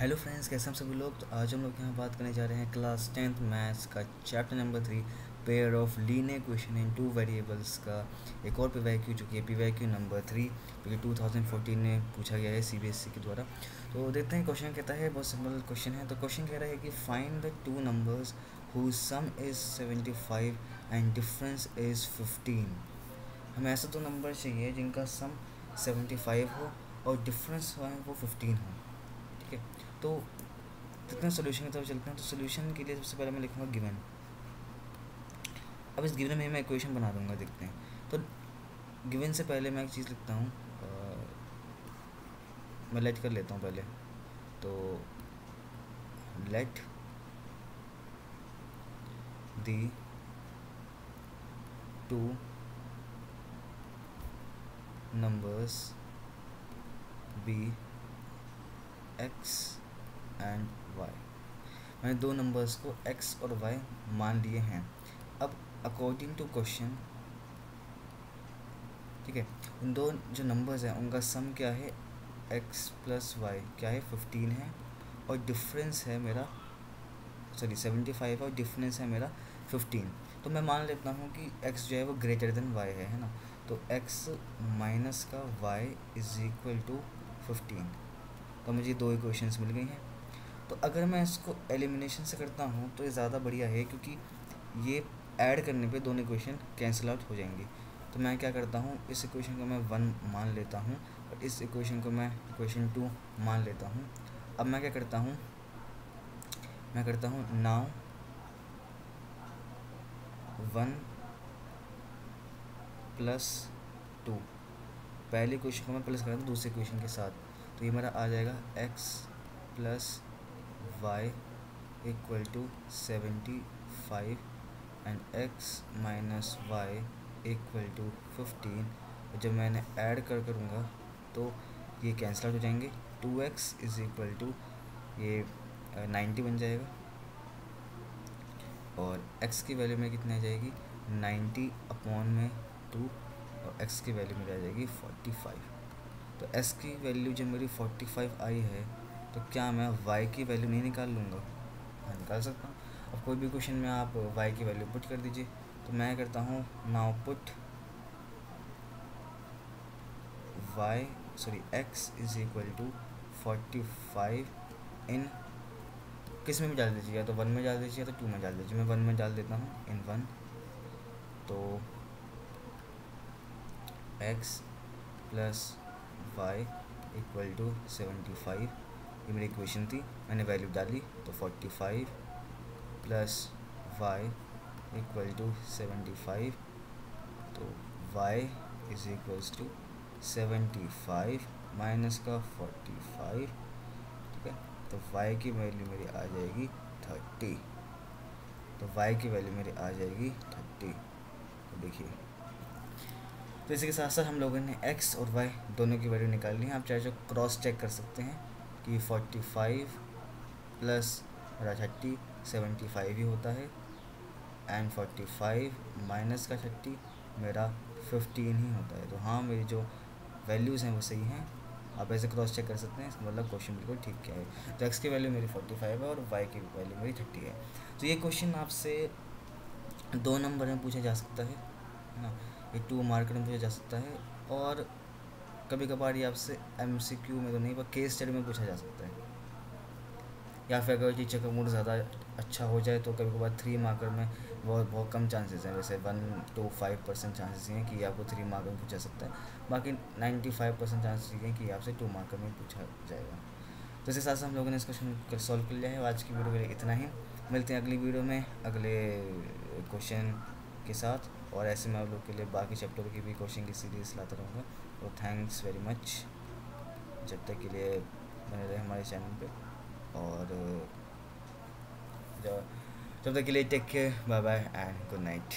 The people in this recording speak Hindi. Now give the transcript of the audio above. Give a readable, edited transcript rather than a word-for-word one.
हेलो फ्रेंड्स, कैसे हम सभी लोग। तो आज हम लोग यहाँ बात करने जा रहे हैं क्लास 10th मैथ्स का chapter number 3 pair of linear equation in two variables का एक और पीवाईक्यू, जो कि है पीवाईक्यू नंबर 3, जो कि 2014 में पूछा गया है सीबीएसई के द्वारा। तो देखते हैं क्वेश्चन कहता है, बहुत सिंपल क्वेश्चन है। तो क्वेश्चन कह रहा है कि find the two numbers whose sum is 75 and difference is 15। हमें ऐसे दो नंबर चाहिए जिनका सम 75 हो और डिफरेंस वो 15 हो। ठीक है, तो देखते हैं सोल्यूशन की तरफ चलते हैं। तो सोल्यूशन के लिए सबसे पहले मैं लिखूँगा गिवन। अब इस गिवन में मैं इक्वेशन बना दूंगा, देखते हैं। तो गिवन से पहले मैं एक चीज़ लिखता हूँ, मैं लेट कर लेता हूँ पहले। तो let the two numbers be x and y. मैंने दो नंबर्स को x और y मान लिए हैं। अब अकॉर्डिंग टू क्वेश्चन, ठीक है, उन दो जो नंबर्स हैं उनका सम क्या है, x प्लस वाई क्या है, 15 है, और डिफरेंस है मेरा 75 और डिफरेंस है मेरा 15। तो मैं मान लेता हूँ कि x जो है वो ग्रेटर देन y है ना। तो x माइनस का y इज इक्वल टू 15। तो मुझे दो इक्वेशंस मिल गई हैं। तो अगर मैं इसको एलिमिनेशन से करता हूँ तो ये ज़्यादा बढ़िया है, क्योंकि ये ऐड करने पे दोनों इक्वेशन कैंसिल आउट हो जाएंगी। तो मैं क्या करता हूँ, इस इक्वेशन को मैं 1 मान लेता हूँ और इस इक्वेशन को मैं इक्वेशन 2 मान लेता हूँ। अब मैं क्या करता हूँ, मैं करता हूँ नाउ 1 प्लस 2। पहले इक्वेशन को मैं प्लस करता हूँ दूसरे इक्वेशन के साथ। तो ये मेरा आ जाएगा x plus y equal to 75 and x minus y equal to 15। जब मैंने ऐड करूँगा तो ये कैंसिल आउट हो जाएंगे। 2x इज इक्वल टू ये 90 बन जाएगा, और x की वैल्यू में कितनी आ जाएगी, 90 अपॉन में 2, और x की वैल्यू मेरी आ जाएगी 45। तो s की वैल्यू जब मेरी 45 आई है तो क्या मैं y की वैल्यू नहीं निकाल लूँगा? हाँ, निकाल सकता हूँ। अब कोई भी क्वेश्चन में आप y की वैल्यू पुट कर दीजिए। तो मैं करता हूँ now put x is equal to 45 in, किस में भी डाल दीजिए, या तो 1 में डाल दीजिए या तो 2 में डाल दीजिए। मैं 1 में डाल देता हूँ, इन 1। तो x plus y equal to 75, ये मेरी इक्वेशन थी, मैंने वैल्यू डाली। तो 45 प्लस वाई इक्वल टू 75, तो y is equals to 75 minus का 45। ठीक है, तो y की वैल्यू मेरी आ जाएगी 30। तो y की वैल्यू मेरी आ जाएगी 30। तो देखिए, तो इसी के साथ साथ हम लोगों ने x और y दोनों की वैल्यू निकाल ली है। आप चाहे जो क्रॉस चेक कर सकते हैं कि 45 प्लस 30 75 ही होता है, एंड 45 माइनस का 30 मेरा 15 ही होता है। तो हाँ, मेरी जो वैल्यूज़ हैं वो सही हैं। आप ऐसे क्रॉस चेक कर सकते हैं, इसका मतलब क्वेश्चन बिल्कुल ठीक क्या है। तो x की वैल्यू मेरी 45 है और y की वैल्यू मेरी 30 है। तो ये क्वेश्चन आपसे 2 नंबर में पूछा जा सकता है ना, ये 2 मार्कर में पूछा जा सकता है, और कभी कभार ये आपसे MCQ में तो नहीं पर केस स्टडी में पूछा जा सकता है। या फिर अगर टीचर का मूड ज़्यादा अच्छा हो जाए तो कभी कभार 3 मार्कर में बहुत कम चांसेस हैं, वैसे 1 to 5% चांसेस हैं कि आपको 3 मार्कर में पूछा सकता है। बाकी 95% चांसेस ये हैं कि आपसे 2 मार्कर में पूछा जाएगा। तो इस हिसाब से हम लोगों ने इस क्वेश्चन सॉल्व कर लिया है। आज की वीडियो के लिए इतना ही। मिलते हैं अगली वीडियो में अगले क्वेश्चन के साथ, और ऐसे मैं आप लोग के लिए बाकी चैप्टर की भी क्वेश्चन की सीरीज़ लाता रहूँगा। तो थैंक्स वेरी मच, जब तक के लिए बने रहे हमारे चैनल पे, और जब तक के लिए take care, bye bye and good night.